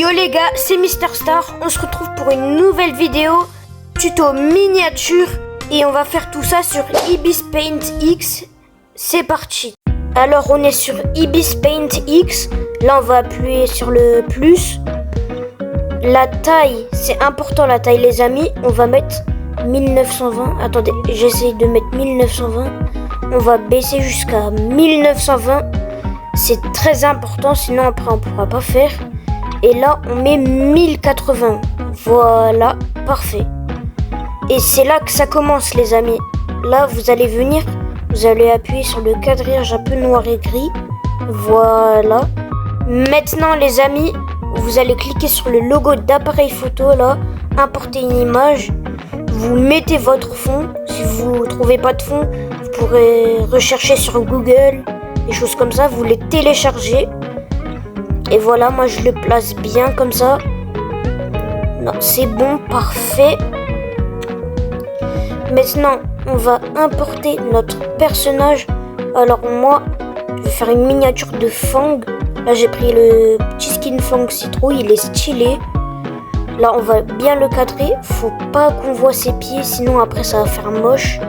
Yo les gars, c'est Mister Star, on se retrouve pour une nouvelle vidéo tuto miniature et on va faire tout ça sur Ibis Paint X. C'est parti. Alors on est sur Ibis Paint X, là on va appuyer sur le plus. La taille, c'est important la taille les amis, on va mettre 1920. Attendez, j'essaye de mettre 1920. On va baisser jusqu'à 1920. C'est très important, sinon après on pourra pas faire. Et là, on met 1080. Voilà, parfait. Et c'est là que ça commence, les amis. Là, vous allez venir, vous allez appuyer sur le quadrillage un peu noir et gris. Voilà. Maintenant, les amis, vous allez cliquer sur le logo d'appareil photo, là. Importer une image. Vous mettez votre fond. Si vous ne trouvez pas de fond, vous pourrez rechercher sur Google, des choses comme ça. Vous les téléchargez. Et voilà, moi je le place bien comme ça. Non, c'est bon, parfait. Maintenant, on va importer notre personnage. Alors moi, je vais faire une miniature de Fang. Là, j'ai pris le petit skin Fang Citrouille, il est stylé. Là, on va bien le cadrer. Faut pas qu'on voit ses pieds, sinon après ça va faire moche.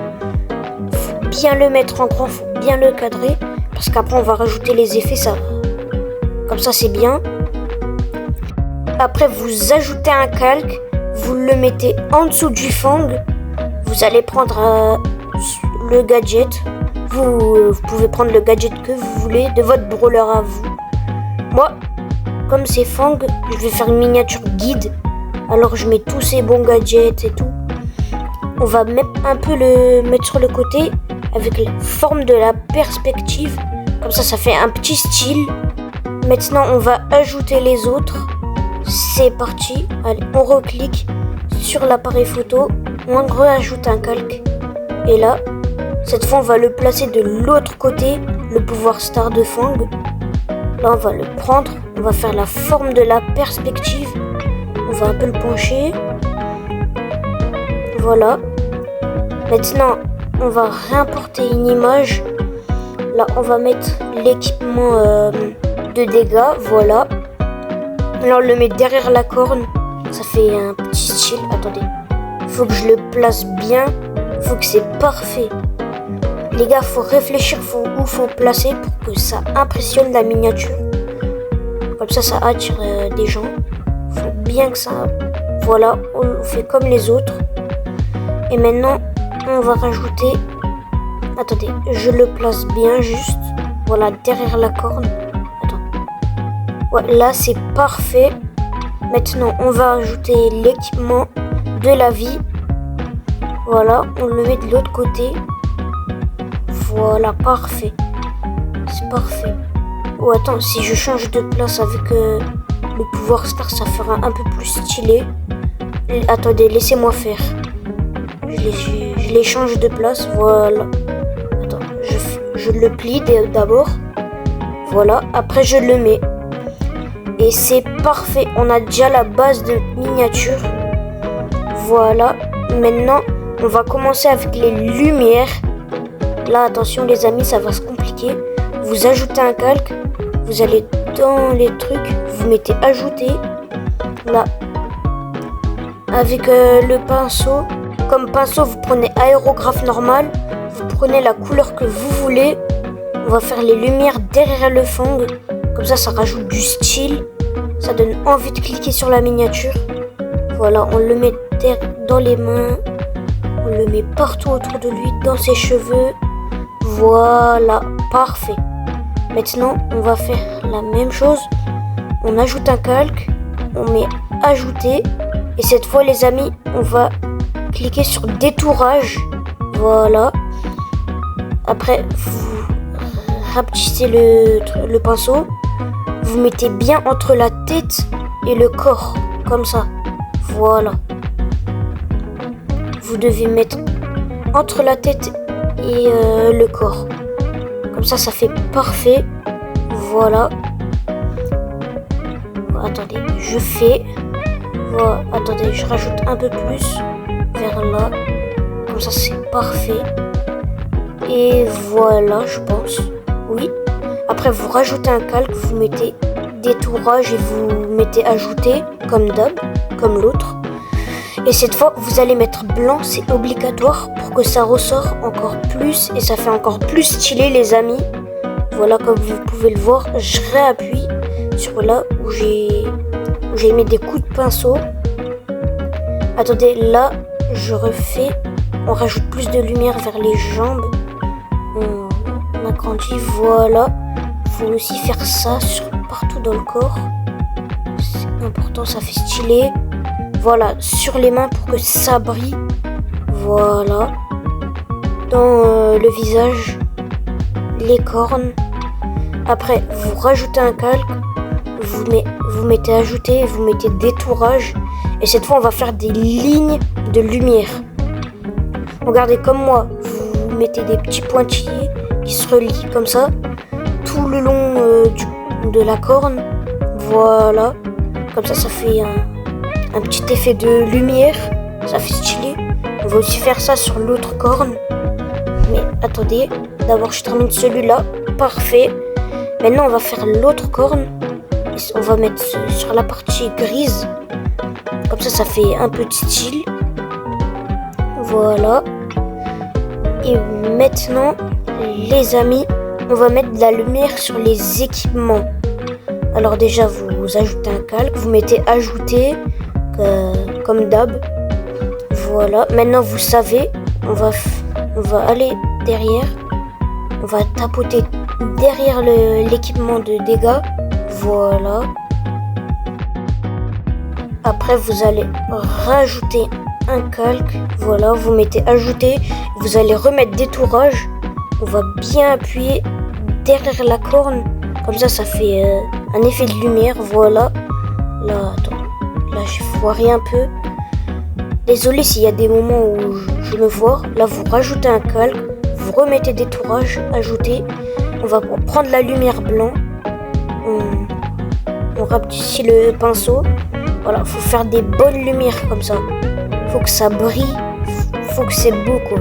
Faut bien le mettre en grand, faut bien le cadrer. Parce qu'après, on va rajouter les effets, ça. Comme ça, c'est bien. Après, vous ajoutez un calque. Vous le mettez en dessous du Fang. Vous allez prendre le gadget. Vous pouvez prendre le gadget que vous voulez de votre brawler à vous. Moi, comme c'est Fang, je vais faire une miniature guide. Alors, je mets tous ces bons gadgets et tout. On va même un peu le mettre sur le côté avec la forme de la perspective. Comme ça fait un petit style. Maintenant, on va ajouter les autres. C'est parti. Allez, on reclique sur l'appareil photo. On rajoute un calque. Et là, cette fois, on va le placer de l'autre côté, le pouvoir star de Fang. Là, on va le prendre. On va faire la forme de la perspective. On va un peu le pencher. Voilà. Maintenant, on va réimporter une image. Là, on va mettre l'équipement de dégâts, voilà. Là, on le met derrière la corne. Ça fait un petit style. Attendez. Faut que je le place bien. Faut que c'est parfait. Les gars, faut réfléchir où faut placer pour que ça impressionne la miniature. Comme ça attire des gens. Faut bien que ça... Voilà, on fait comme les autres. Et maintenant, on va rajouter... Attendez, je le place bien juste. Voilà, derrière la corne. Ouais, là c'est parfait. Maintenant on va ajouter l'équipement de la vie. Voilà, on le met de l'autre côté. Voilà, parfait. C'est parfait. Oh attends, si je change de place avec le pouvoir star, ça fera un peu plus stylé. Attendez, laissez-moi faire. Je les change de place, voilà. Attends, je le plie d'abord. Voilà, après je le mets. Et c'est parfait, on a déjà la base de miniature. Voilà, maintenant on va commencer avec les lumières. Là attention les amis, ça va se compliquer. Vous ajoutez un calque, vous allez dans les trucs, vous mettez ajouter. Là, avec le pinceau. Comme pinceau, vous prenez aérographe normal. Vous prenez la couleur que vous voulez. On va faire les lumières derrière le Fang. Comme ça rajoute du style. Ça donne envie de cliquer sur la miniature. Voilà, on le met dans les mains. On le met partout autour de lui, dans ses cheveux. Voilà, parfait. Maintenant, on va faire la même chose. On ajoute un calque. On met ajouter. Et cette fois, les amis, on va cliquer sur détourage. Voilà. Après, vous rapetissez le pinceau. Vous mettez bien entre la tête et le corps, comme ça. Voilà. Vous devez mettre entre la tête et le corps. Comme ça fait parfait. Voilà. Attendez, je fais. Voilà. Attendez, je rajoute un peu plus vers là. Comme ça, c'est parfait. Et voilà, je pense. Oui. Après, vous rajoutez un calque, vous mettez détourage et vous mettez ajouter comme d'hab, comme l'autre. Et cette fois, vous allez mettre blanc, c'est obligatoire pour que ça ressort encore plus et ça fait encore plus stylé les amis. Voilà, comme vous pouvez le voir, je réappuie sur là où j'ai mis des coups de pinceau. Attendez, là, je refais, on rajoute plus de lumière vers les jambes. On agrandit, voilà. Faut aussi faire ça partout dans le corps. C'est important, ça fait stylé. Voilà, sur les mains pour que ça brille. Voilà. Dans le visage, les cornes. Après, vous rajoutez un calque. Vous mettez ajouter, vous mettez détourage. Et cette fois, on va faire des lignes de lumière. Regardez comme moi. Vous mettez des petits pointillés qui se relient comme ça. Tout le long de la corne. Voilà. Comme ça, ça fait un petit effet de lumière, ça fait stylé. On va aussi faire ça sur l'autre corne. Mais attendez, d'abord je termine celui-là, parfait. Maintenant on va faire l'autre corne. On va mettre sur la partie grise. Comme ça fait un peu de style. Voilà. Et maintenant, les amis, on va mettre de la lumière sur les équipements. Alors déjà, vous ajoutez un calque, vous mettez ajouter. Comme d'hab. Voilà, maintenant vous savez, on va aller derrière, on va tapoter derrière l'équipement de dégâts. Voilà. Après vous allez rajouter un calque. Voilà, vous mettez ajouter, vous allez remettre détourage. On va bien appuyer derrière la corne, comme ça fait un effet de lumière. Voilà. Là, attends. Là, je foiré un peu. Désolé s'il y a des moments où je me foire. Là, vous rajoutez un calque. Vous remettez détourage, ajouter. On va prendre la lumière blanc. On rapetit le pinceau. Voilà, faut faire des bonnes lumières comme ça. Faut que ça brille. Faut que c'est beau, quoi.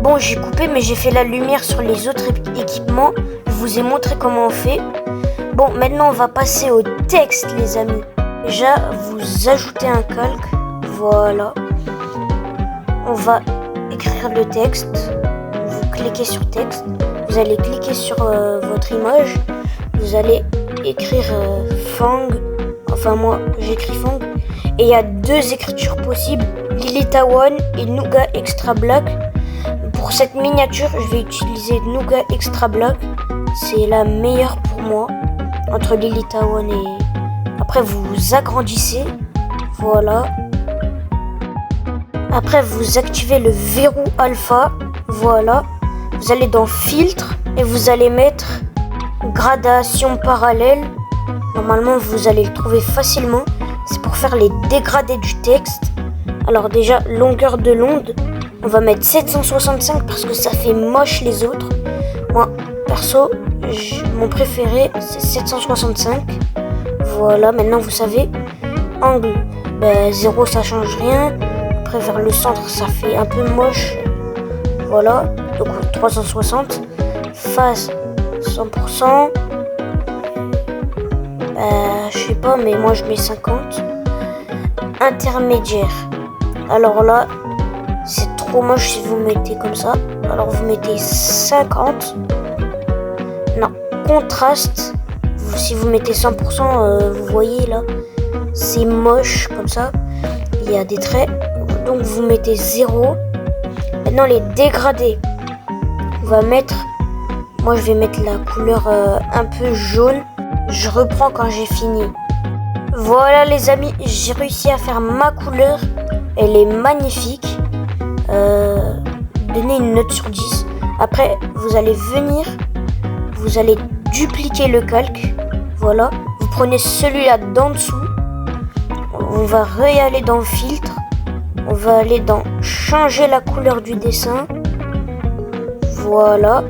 Bon, j'ai coupé, mais j'ai fait la lumière sur les autres équipements. Je vous ai montré comment on fait. Bon, maintenant, on va passer au texte, les amis. Déjà, vous ajoutez un calque, voilà. On va écrire le texte. Vous cliquez sur texte. Vous allez cliquer sur votre image. Vous allez écrire Fang. Enfin, moi, j'écris Fang. Et il y a deux écritures possibles, Lilita One et Nougat Extra Black. Pour cette miniature, je vais utiliser Nougat Extra Black. C'est la meilleure pour moi, entre Lilita One et... Après, vous agrandissez. Voilà. Après, vous activez le verrou alpha. Voilà. Vous allez dans filtre et vous allez mettre gradation parallèle. Normalement, vous allez le trouver facilement. C'est pour faire les dégradés du texte. Alors déjà, longueur de l'onde. On va mettre 765 parce que ça fait moche les autres. Moi, perso, mon préféré, c'est 765. Voilà, maintenant vous savez, angle, 0 ça change rien. Après vers le centre ça fait un peu moche. Voilà, donc 360. Face 100%. Je sais pas, mais moi je mets 50. Intermédiaire. Alors là, c'est trop moche si vous mettez comme ça. Alors vous mettez 50. Non, contraste. Si vous mettez 100%, vous voyez là, c'est moche comme ça. Il y a des traits. Donc vous mettez 0. Maintenant les dégradés. On va mettre... Moi je vais mettre la couleur un peu jaune. Je reprends quand j'ai fini. Voilà les amis, j'ai réussi à faire ma couleur. Elle est magnifique. Donnez une note sur 10. Après vous allez venir. Vous allez dupliquer le calque. Voilà, vous prenez celui-là d'en dessous. On va aller dans filtre. On va aller dans changer la couleur du dessin. Voilà.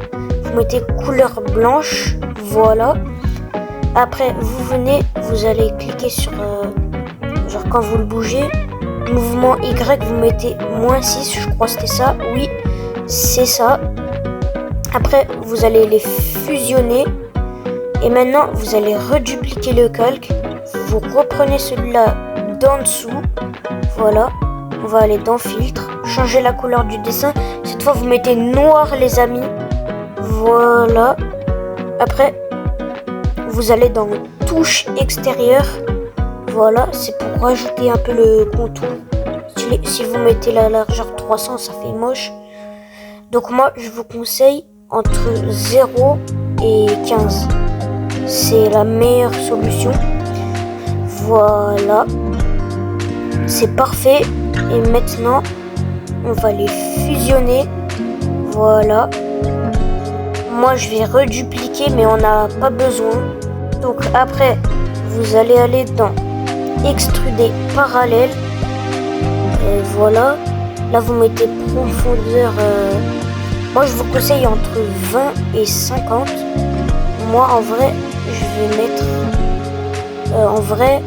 Vous mettez couleur blanche. Voilà. Après, vous venez, vous allez cliquer sur... genre quand vous le bougez. Mouvement Y, vous mettez -6. Je crois que c'était ça. Oui, c'est ça. Après, vous allez les fusionner. Et maintenant, vous allez redupliquer le calque. Vous reprenez celui-là d'en dessous. Voilà. On va aller dans filtre. Changer la couleur du dessin. Cette fois, vous mettez noir, les amis. Voilà. Après, vous allez dans touche extérieure. Voilà. C'est pour rajouter un peu le contour. Si vous mettez la largeur 300, ça fait moche. Donc moi, je vous conseille entre 0 et 15. C'est la meilleure solution. Voilà. C'est parfait. Et maintenant, on va les fusionner. Voilà. Moi, je vais redupliquer, mais on n'a pas besoin. Donc après, vous allez aller dans extruder parallèle. Et voilà. Là, vous mettez profondeur. Moi, je vous conseille entre 20 et 50. Moi, en vrai, je vais mettre... en vrai,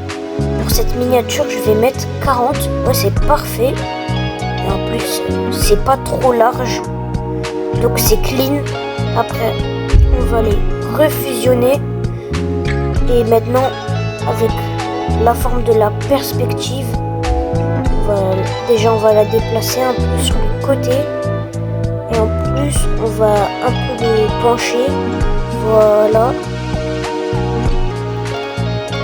pour cette miniature, je vais mettre 40. Ouais, c'est parfait. Et en plus, c'est pas trop large. Donc, c'est clean. Après, on va les refusionner. Et maintenant, avec la forme de la perspective, déjà, on va la déplacer un peu sur le côté. Et en plus, on va un peu les pencher. Voilà.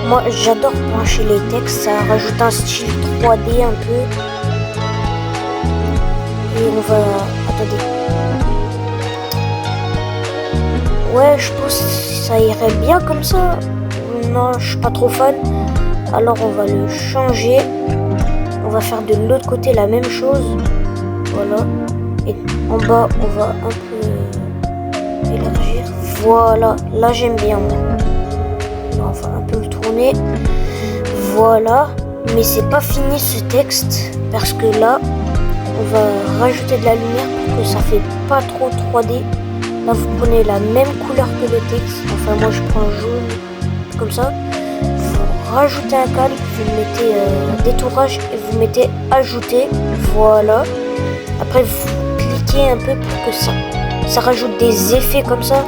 Moi, j'adore pencher les textes. Ça rajoute un style 3D un peu. Et on va... Attendez. Ouais, je pense que ça irait bien comme ça. Non, je suis pas trop fan. Alors, on va le changer. On va faire de l'autre côté la même chose. Voilà. Et en bas, on va un peu élargir. Voilà. Là, j'aime bien, moi. On va un peu le tourner. Voilà. Mais c'est pas fini ce texte. Parce que là, on va rajouter de la lumière pour que ça fait pas trop 3D. Là, vous prenez la même couleur que le texte. Enfin, moi, je prends jaune. Comme ça. Vous rajoutez un calque. Vous mettez détourage et vous mettez ajouter. Voilà. Après, vous cliquez un peu pour que ça rajoute des effets comme ça.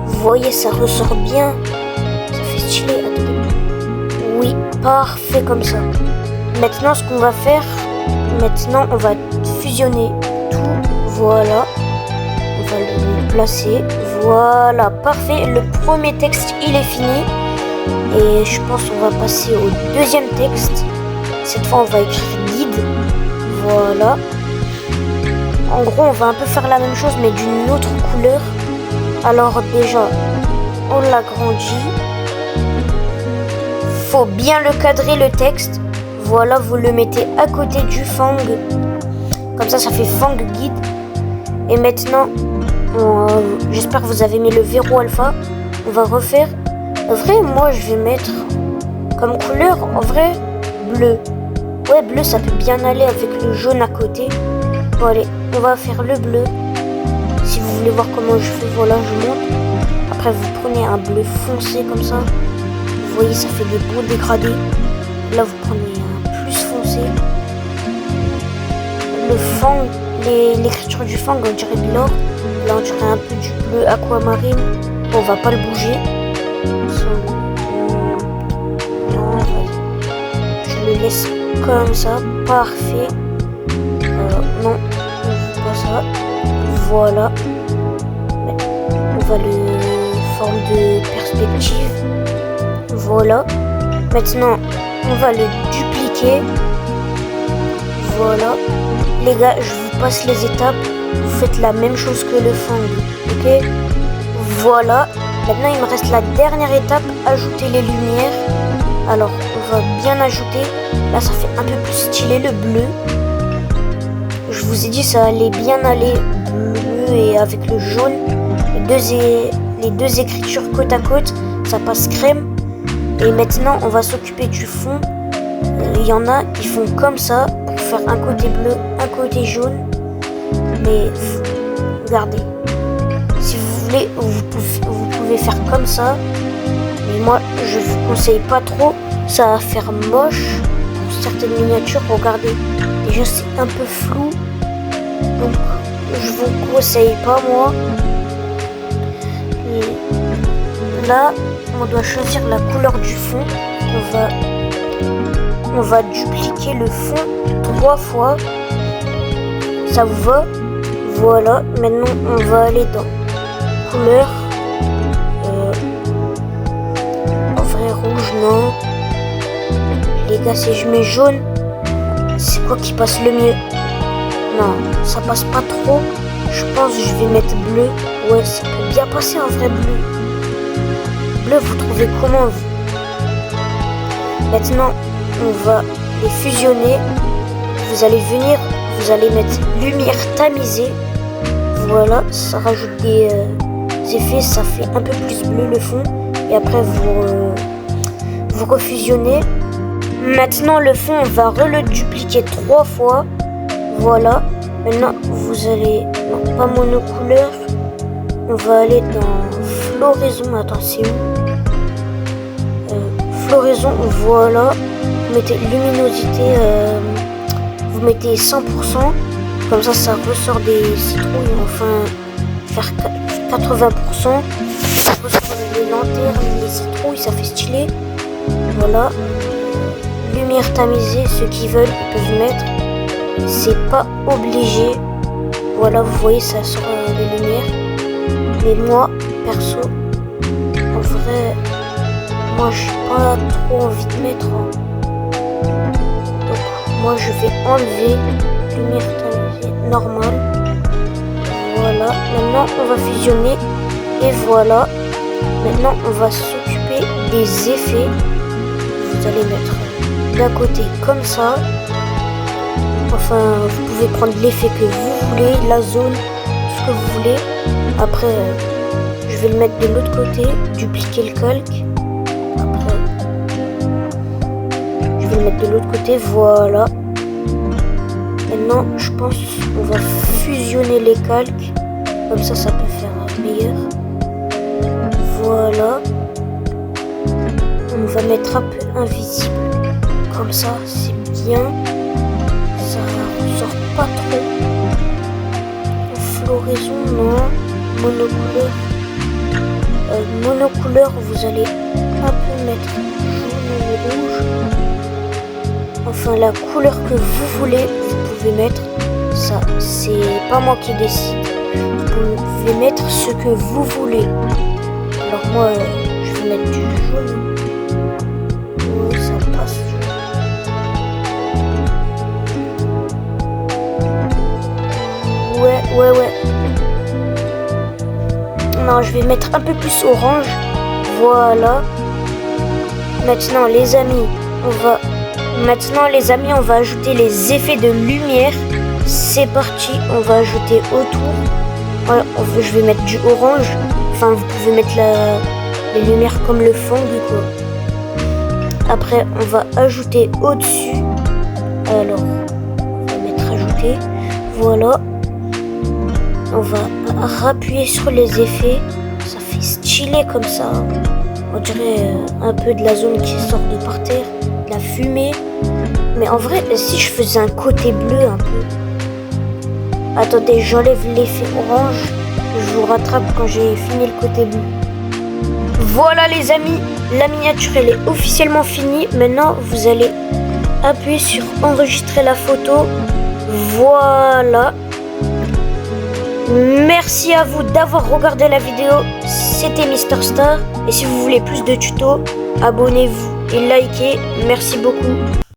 Vous voyez, ça ressort bien. Ça fait stylé. Attendez. Oui, parfait comme ça. Maintenant, ce qu'on va faire, on va fusionner tout. Voilà. On va le placer. Voilà, parfait. Le premier texte, il est fini. Et je pense qu'on va passer au deuxième texte. Cette fois, on va écrire guide. Voilà. En gros, on va un peu faire la même chose, mais d'une autre couleur. Alors déjà, on l'agrandit. Faut bien le cadrer, le texte. Voilà, vous le mettez à côté du fang. Comme ça, ça fait fang guide. Et maintenant, j'espère que vous avez mis le verrou alpha. On va refaire. En vrai, moi, je vais mettre comme couleur, en vrai, bleu. Ouais, bleu, ça peut bien aller avec le jaune à côté. Bon, allez, on va faire le bleu. Si vous voulez voir comment je fais, voilà, je monte. Après, vous prenez un bleu foncé comme ça. Vous voyez, ça fait des beaux dégradés. Là, vous prenez un plus foncé. Le fang, l'écriture du fang, on dirait de l'or. Là, on dirait un peu du bleu aquamarine. Bon, on va pas le bouger. Non, je le laisse comme ça. Parfait. Non, on ne veut pas ça. Voilà. On va le forme de perspective. Voilà. Maintenant, on va le dupliquer. Voilà. Les gars, je vous passe les étapes. Vous faites la même chose que le fang. Ok? Voilà. Maintenant, il me reste la dernière étape. Ajouter les lumières. Alors, on va bien ajouter. Là, ça fait un peu plus stylé le bleu. Je vous ai dit, ça allait bien aller bleu et avec le jaune. Les deux écritures côte à côte, ça passe crème. Et maintenant, on va s'occuper du fond. Il y en a qui font comme ça pour faire un côté bleu, un côté jaune. Mais regardez, si vous voulez, vous pouvez faire comme ça. Mais moi, je vous conseille pas trop. Ça va faire moche pour certaines miniatures. Regardez, déjà c'est un peu flou. Donc, je vous conseille pas, moi. là, on doit choisir la couleur du fond. On va dupliquer le fond 3 fois. Ça vous va? Voilà. Maintenant, on va aller dans couleur. En vrai, rouge, non. Les gars, si je mets jaune, c'est quoi qui passe le mieux? Non, ça passe pas trop. Je pense que je vais mettre bleu. Ouais, ça peut bien passer en vrai bleu. Bleu, vous trouvez comment vous? Maintenant, on va les fusionner. Vous allez venir, vous allez mettre lumière tamisée. Voilà, ça rajoute des effets, ça fait un peu plus bleu le fond. Et après, vous refusionnez. Maintenant, le fond, on va le dupliquer 3 fois. Voilà. Maintenant, vous allez... Non, pas monocouleur. On va aller dans floraison. Attends, c'est où? Floraison, voilà. Vous mettez luminosité. Vous mettez 100%. Comme ça ressort des citrouilles. Enfin, faire 80%. Ça ressort les lanternes, les citrouilles. Ça fait stylé. Voilà. Lumière tamisée. Ceux qui veulent, ils peuvent mettre. C'est pas obligé. Voilà, vous voyez, ça sort les lumières. Mais moi, perso, en vrai, moi, j'ai pas trop envie de mettre. Donc, moi, je vais enlever lumière tamisée normale. Voilà. Maintenant, on va fusionner. Et voilà. Maintenant, on va s'occuper des effets. Vous allez mettre d'un côté comme ça. Enfin, vous pouvez prendre l'effet que vous voulez, la zone, tout ce que vous voulez. Après, je vais le mettre de l'autre côté, dupliquer le calque. Après, je vais le mettre de l'autre côté, voilà. Maintenant, je pense qu'on va fusionner les calques. Comme ça peut faire meilleur. Voilà. On va mettre un peu invisible. Comme ça, c'est bien. Ça ressort pas trop. Floraison, non. Monocouleur. Monocouleur, vous allez un peu mettre jaune ou rouge. Enfin, la couleur que vous voulez, vous pouvez mettre. Ça, c'est pas moi qui décide. Vous pouvez mettre ce que vous voulez. Alors moi, je vais mettre du jaune. Ouais, ça passe. Ouais. Non, je vais mettre un peu plus orange. Voilà. Maintenant, les amis, on va ajouter les effets de lumière. C'est parti. On va ajouter autour. Voilà, je vais mettre du orange. Enfin, vous pouvez mettre les lumières comme le fond, du coup. Après, on va ajouter au-dessus. Alors, on va mettre ajouter. Voilà. On va appuyer sur les effets. Ça fait stylé comme ça. On dirait un peu de la zone qui sort de par terre. De la fumée. Mais en vrai, si je faisais un côté bleu un peu. Attendez, j'enlève l'effet orange. Je vous rattrape quand j'ai fini le côté bleu. Voilà les amis. La miniature, elle est officiellement finie. Maintenant, vous allez appuyer sur enregistrer la photo. Voilà. Merci à vous d'avoir regardé la vidéo. C'était Mister Star. Et si vous voulez plus de tutos, abonnez-vous et likez. Merci beaucoup.